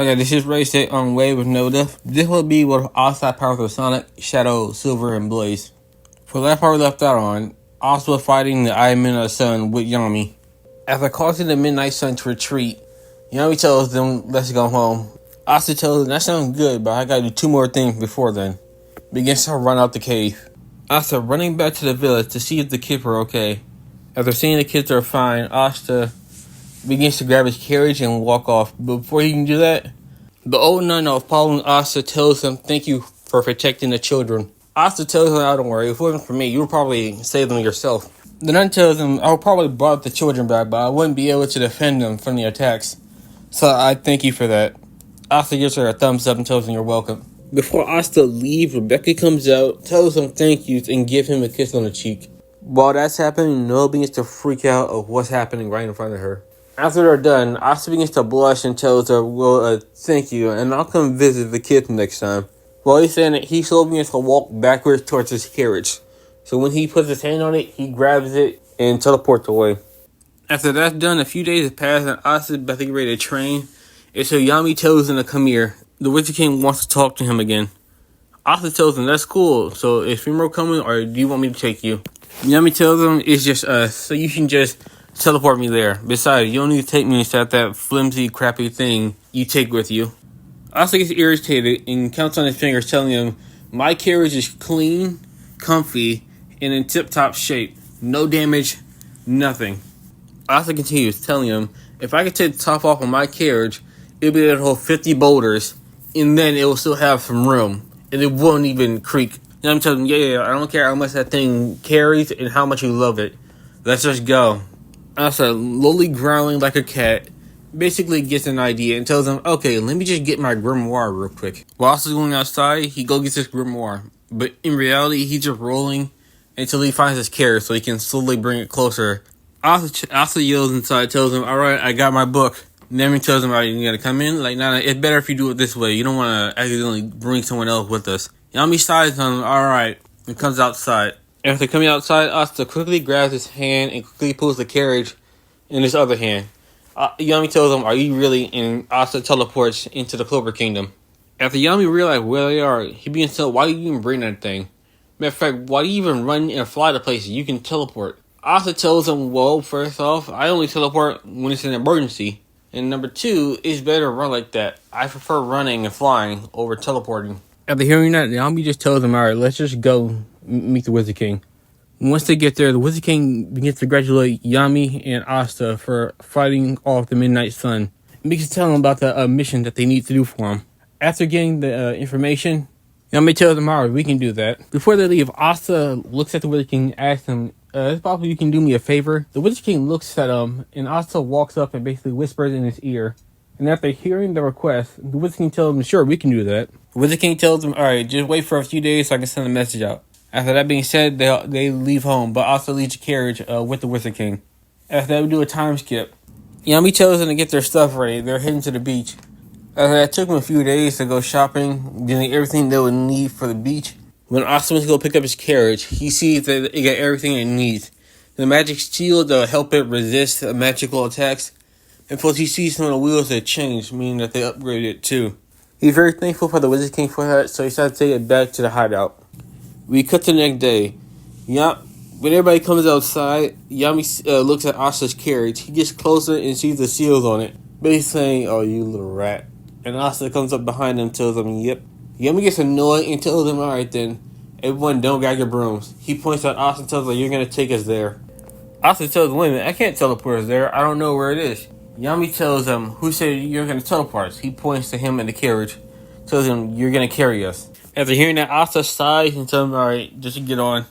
Okay, this is race set on Wave with Noda. This will be with outside powers of Sonic, Shadow, Silver, and Blaze. For the last part we left out on, also fighting the Iron Midnight Sun with Yami. After causing the Midnight Sun to retreat, Yami tells them, let's go home. Asta tells them, that sounds good, but I gotta do 2 more things before then. Begins to run out the cave. Asta running back to the village to see if the kids were okay. After seeing the kids are fine, Asta begins to grab his carriage and walk off. But before he can do that, the old nun following Asta tells him thank you for protecting the children. Asta tells him, oh, don't worry, if it wasn't for me, you would probably save them yourself. The nun tells him, I would probably brought the children back, but I wouldn't be able to defend them from the attacks. So I thank you for that. Asta gives her a thumbs up and tells him you're welcome. Before Asta leaves, Rebecca comes out, tells him thank yous, and gives him a kiss on the cheek. While that's happening, Noah begins to freak out of what's happening right in front of her. After they're done, Asta begins to blush and tells her, well, thank you, and I'll come visit the kids next time. While he's saying it, he slowly begins to walk backwards towards his carriage. So when he puts his hand on it, he grabs it and teleports away. After that's done, a few days have passed and Asta is about to get ready to train. And so Yami tells him to come here. The Wizard King wants to talk to him again. Asta tells him, that's cool, so is Fimro coming or do you want me to take you? Yami tells him, it's just us, so you can just teleport me there. Besides, you don't need to take me inside that flimsy, crappy thing you take with you. Asta gets irritated and counts on his fingers, telling him, my carriage is clean, comfy, and in tip-top shape. No damage, nothing. Asta continues, telling him, if I could take the top off of my carriage, it'll be able to hold 50 boulders, and then it will still have some room, and it won't even creak. And I'm telling him, yeah, I don't care how much that thing carries and how much you love it. Let's just go. Asta, lowly growling like a cat, basically gets an idea and tells him, okay, let me just get my grimoire real quick. While Asta's going outside, he go gets his grimoire. But in reality, he's just rolling until he finds his carriage so he can slowly bring it closer. Asta yells inside, tells him, alright, I got my book. Nemi tells him, alright, you gotta come in. Like, nah, it's better if you do it this way. You don't want to accidentally bring someone else with us. Yami sighs on him, alright, and comes outside. After coming outside, Asta quickly grabs his hand and quickly pulls the carriage in his other hand. Yami tells him, are you really? And Asta teleports into the Clover Kingdom. After Yami realizes where they are, he begins to tell, why do you even bring that thing? Matter of fact, why do you even run and fly to places? You can teleport. Asta tells him, well, first off, I only teleport when it's an emergency. And number 2, it's better to run like that. I prefer running and flying over teleporting. After hearing that, Yami just tells him, alright, let's just go meet the Wizard King. Once they get there, the Wizard King begins to congratulate Yami and Asta for fighting off the Midnight Sun. And begins to tell them about the mission that they need to do for him. After getting the information, Yami tells them, alright, we can do that. Before they leave, Asta looks at the Wizard King and asks him, it's possible you can do me a favor? The Wizard King looks at him, and Asta walks up and basically whispers in his ear. And after hearing the request, the Wizard King tells him, sure, we can do that. The Wizard King tells him, alright, just wait for a few days so I can send a message out. After that being said, they leave home, but Asta leaves the carriage with the Wizard King. After that, we do a time skip. Yami tells them to get their stuff ready. They're heading to the beach. After that, it took them a few days to go shopping, getting everything they would need for the beach. When Asta went to go pick up his carriage, he sees that it got everything it needs. The magic shield to help it resist magical attacks. And plus, he sees some of the wheels that changed, meaning that they upgraded it too. He's very thankful for the Wizard King for that, so he decided to take it back to the hideout. We cut to the next day. When everybody comes outside, Yami looks at Asta's carriage. He gets closer and sees the seals on it. But he's saying, oh, you little rat. And Asta comes up behind him and tells him, yep. Yami gets annoyed and tells him, alright then, everyone don't grab your brooms. He points at Asta and tells her, you're going to take us there. Asta tells him, wait a minute, I can't teleport us there. I don't know where it is. Yami tells him, who said you're going to teleport us? He points to him in the carriage. Tells him, you're going to carry us. After hearing that, Asta sighs and tells him, alright, just get on.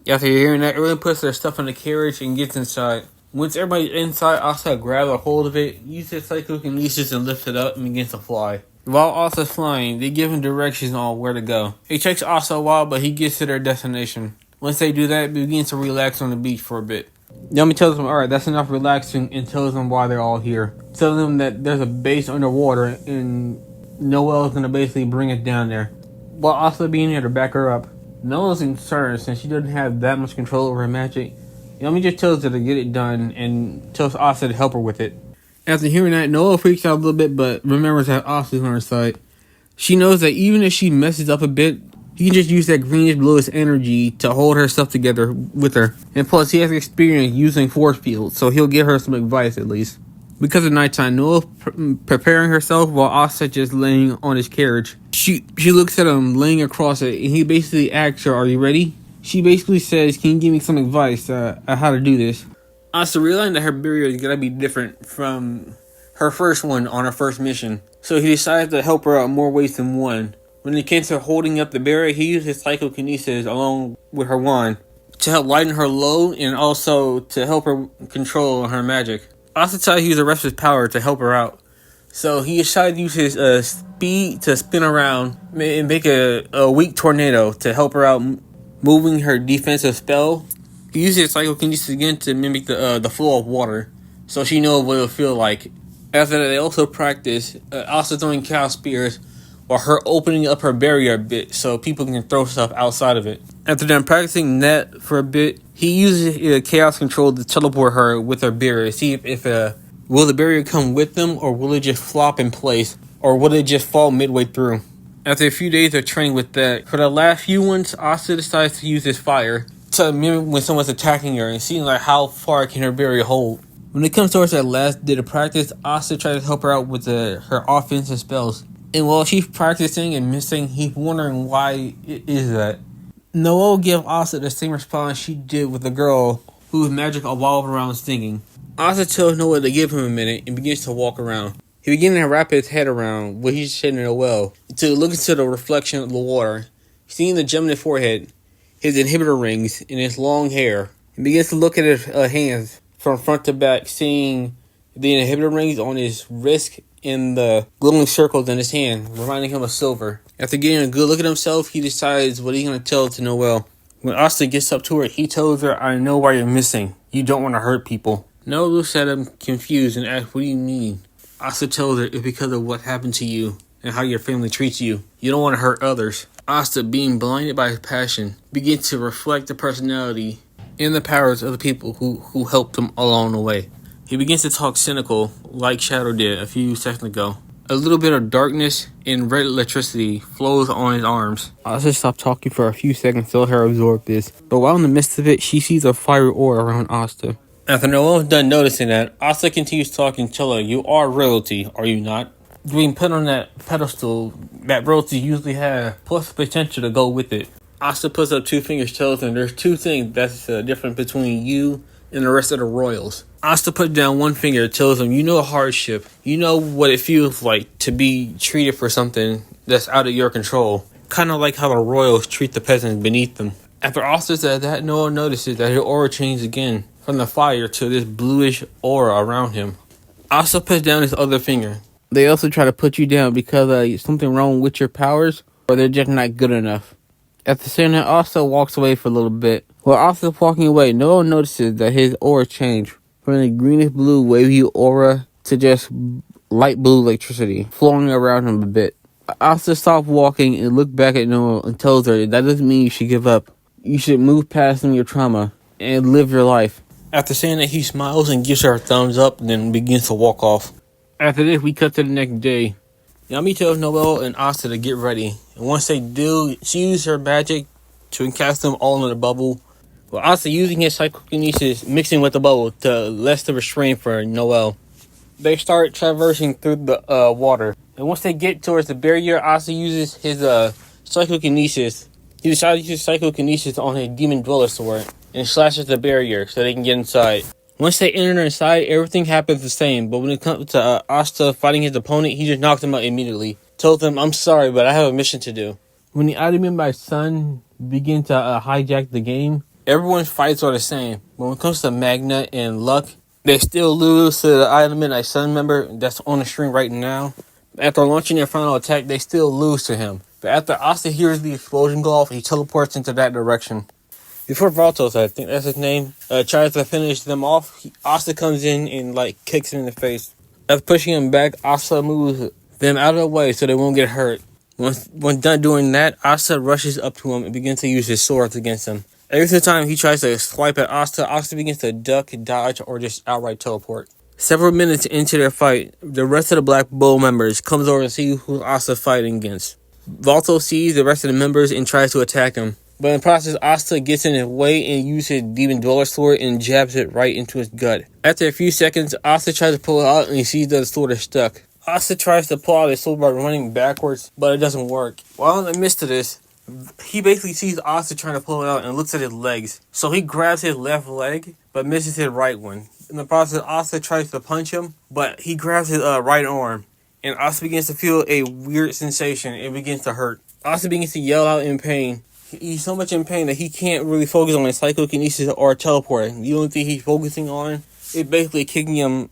After hearing that, everyone puts their stuff in the carriage and gets inside. Once everybody's inside, Asta grabs a hold of it, uses psychokinesis and lifts it up and begins to fly. While Asta's flying, they give him directions on where to go. It takes Asta a while, but he gets to their destination. Once they do that, he begins to relax on the beach for a bit. Yami tells them, alright, that's enough relaxing, and tells them why they're all here. Tells them that there's a base underwater, and Noelle's going to basically bring it down there. While Asta being here to back her up, Noelle's concerned since she doesn't have that much control over her magic. Yami just tells her to get it done, and tells Asta to help her with it. After hearing that, Noah freaks out a little bit, but remembers that Asta's on her side. She knows that even if she messes up a bit, he can just use that greenish bluish energy to hold her stuff together with her. And plus, he has experience using force fields, so he'll give her some advice at least. Because of nighttime, Noah's preparing herself while Asta just laying on his carriage. She looks at him laying across it, and he basically asks her, "Are you ready?" She basically says, "Can you give me some advice on how to do this?" Asta realizing that her barrier is gonna be different from her first one on her first mission, so he decided to help her out more ways than one. When it came to holding up the barrier, he used his psychokinesis along with her wand to help lighten her load and also to help her control her magic. Asta tried to use the rest of his power to help her out, so he decided to use his speed to spin around and make a weak tornado to help her out, moving her defensive spell. He used his psychokinesis again to mimic the flow of water, so she knows what it'll feel like. After that, they also practice Asta throwing chaos spears while her opening up her barrier a bit so people can throw stuff outside of it. After them practicing that for a bit, he uses chaos control to teleport her with her barrier. See if will the barrier come with them, or will it just flop in place, or will it just fall midway through? After a few days of training with that, for the last few ones, Asta decides to use his fire to mimic when someone's attacking her and seeing like how far can her barrier hold. When it comes towards that last bit of practice, Asta tries to help her out with her offensive spells. And while she's practicing and missing, he's wondering why it is that. Noel gives Asta the same response she did with the girl whose magic evolved around singing. Asta tells Noel to give him a minute and begins to walk around. He begins to wrap his head around what he's saying in a well to look into the reflection of the water. Seeing the gem in his forehead, his inhibitor rings, and his long hair, he begins to look at his hands from front to back, seeing the inhibitor rings on his wrist and the glowing circles in his hand, reminding him of silver. After getting a good look at himself, he decides what he's going to tell to Noel. When Asta gets up to her, he tells her, "I know why you're missing. You don't want to hurt people." Noel looks at him confused and asks, "What do you mean?" Asta tells her it's because of what happened to you and how your family treats you. You don't want to hurt others. Asta, being blinded by his passion, begins to reflect the personality and the powers of the people who helped him along the way. He begins to talk cynical, like Shadow did a few seconds ago. A little bit of darkness and red electricity flows on his arms. Asta stopped talking for a few seconds to let her absorb this, but while in the midst of it, she sees a fiery aura around Asta. After Noel's done noticing that, Asta continues talking, telling her, "You are royalty, are you not? Being put on that pedestal that royalty usually have, plus potential to go with it." Asta puts up two fingers, tells him there's two things that's different between you and the rest of the royals. Asta put down one finger, tells him, "You know hardship. You know what it feels like to be treated for something that's out of your control. Kind of like how the royals treat the peasants beneath them." After Asta said that, Noah notices that his aura changed again, from the fire to this bluish aura around him. Asta puts down his other finger. They also try to put you down because something wrong with your powers, or they're just not good enough. After saying that, Asta walks away for a little bit. While Asta's walking away, Noah notices that his aura changed from the greenish blue wavy aura to just light blue electricity flowing around him a bit. Asta stops walking and looks back at Noah and tells her that doesn't mean you should give up. You should move past your trauma and live your life. After saying that, he smiles and gives her a thumbs up and then begins to walk off. After this, we cut to the next day. Yami tells Noel and Asta to get ready, and once they do, she uses her magic to encast them all in a bubble, while Asta using his psychokinesis mixing with the bubble to lessen the restraint for Noel. They start traversing through the water, and once they get towards the barrier, Asta uses his psychokinesis. He decides to use psychokinesis on his demon dweller sword and slashes the barrier so they can get inside. Once they enter inside, everything happens the same, but when it comes to Asta fighting his opponent, he just knocks him out immediately. Told them, "I'm sorry, but I have a mission to do." When the item and my son begin to hijack the game, everyone's fights are the same. But when it comes to Magna and Luck, they still lose to the item and my son member that's on the stream right now. After launching their final attack, they still lose to him. But after Asta hears the explosion go off, he teleports into that direction. Before Valtos, I think that's his name, tries to finish them off, Asta comes in and kicks him in the face. After pushing him back, Asta moves them out of the way so they won't get hurt. When done doing that, Asta rushes up to him and begins to use his swords against him. Every single time he tries to swipe at Asta, Asta begins to duck, dodge, or just outright teleport. Several minutes into their fight, the rest of the Black Bull members comes over and see who Asta fighting against. Volto sees the rest of the members and tries to attack him. But in the process, Asta gets in his way and uses his Demon Dweller sword and jabs it right into his gut. After a few seconds, Asta tries to pull it out and he sees that the sword is stuck. Asta tries to pull out his sword by running backwards, but it doesn't work. While in the midst of this, he basically sees Asta trying to pull it out and looks at his legs. So he grabs his left leg, but misses his right one. In the process, Asta tries to punch him, but he grabs his right arm. And Asta begins to feel a weird sensation. It begins to hurt. Asta begins to yell out in pain. He's so much in pain that he can't really focus on his psychokinesis or teleporting. The only thing he's focusing on is basically kicking him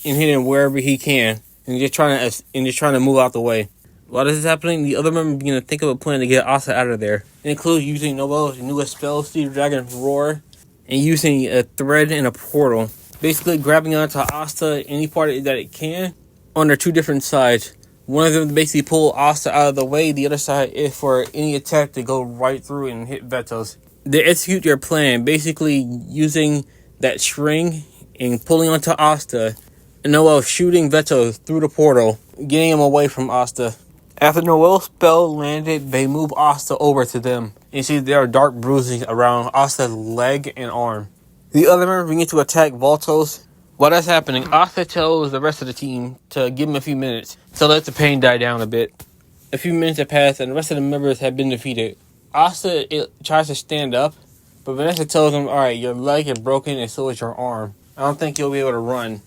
and hitting him wherever he can, and just trying to move out the way. While this is happening, the other members begin to think of a plan to get Asta out of there. It includes using Noel's newest spell, Steve Dragon's Roar, and using a thread and a portal. Basically grabbing onto Asta any part that it can on their two different sides. One of them basically pull Asta out of the way. The other side is for any attack to go right through and hit Vetos. They execute their plan, basically using that string and pulling onto Asta, and Noel shooting Vetos through the portal, getting him away from Asta. After Noel's spell landed, they move Asta over to them, and see there are dark bruises around Asta's leg and arm. The other members begin to attack Voltos. While that's happening, Asta tells the rest of the team to give him a few minutes to let the pain die down a bit. A few minutes have passed and the rest of the members have been defeated. Asta tries to stand up, but Vanessa tells him, alright, your leg is broken and so is your arm. I don't think you'll be able to run.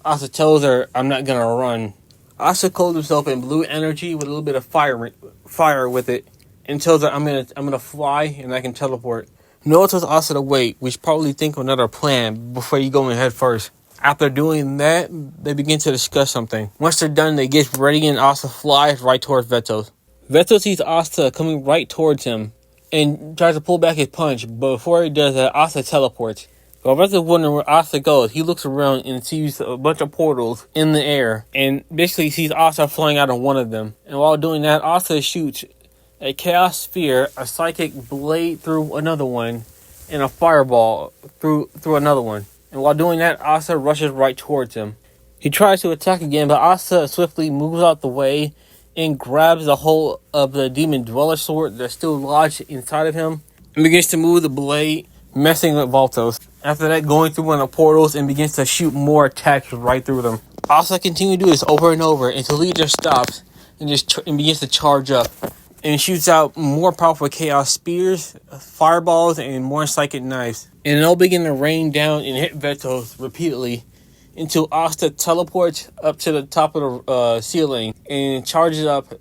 Asta tells her, I'm not gonna run. Asta clothes himself in blue energy with a little bit of fire with it, and tells her, I'm gonna fly and I can teleport. Noah tells Asta to wait, we should probably think of another plan before you go in head first. After doing that, they begin to discuss something. Once they're done, they get ready and Asta flies right towards Vetos. Vetos sees Asta coming right towards him and tries to pull back his punch, but before he does that, Asta teleports. While Vetos wondering where Asta goes, he looks around and sees a bunch of portals in the air and basically sees Asta flying out of one of them. And while doing that, Asta shoots a chaos sphere, a psychic blade through another one, and a fireball through another one. And while doing that, Asta rushes right towards him. He tries to attack again, but Asta swiftly moves out the way and grabs the whole of the Demon Dweller sword that's still lodged inside of him and begins to move the blade, messing with Voltos. After that, going through one of the portals and begins to shoot more attacks right through them. Asta continues to do this over and over until he just stops and begins to charge up and shoots out more powerful chaos spears, fireballs, and more psychic knives. And they'll begin to rain down and hit Vetos repeatedly until Asta teleports up to the top of the ceiling and charges up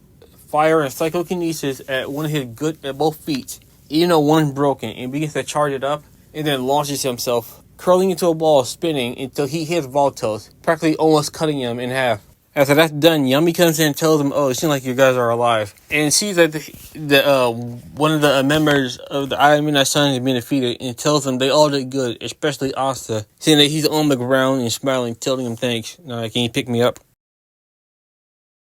fire and psychokinesis at one of his at both feet, even though one's broken, and begins to charge it up and then launches himself, curling into a ball, spinning until he hits Voltos, practically almost cutting him in half. After that's done, Yummy comes in and tells him, oh, it seems like you guys are alive. And sees that one of the members of the I Am Midnight Sun has been defeated and tells them they all did good, especially Asta, saying that he's on the ground and smiling, telling him thanks. Can you pick me up?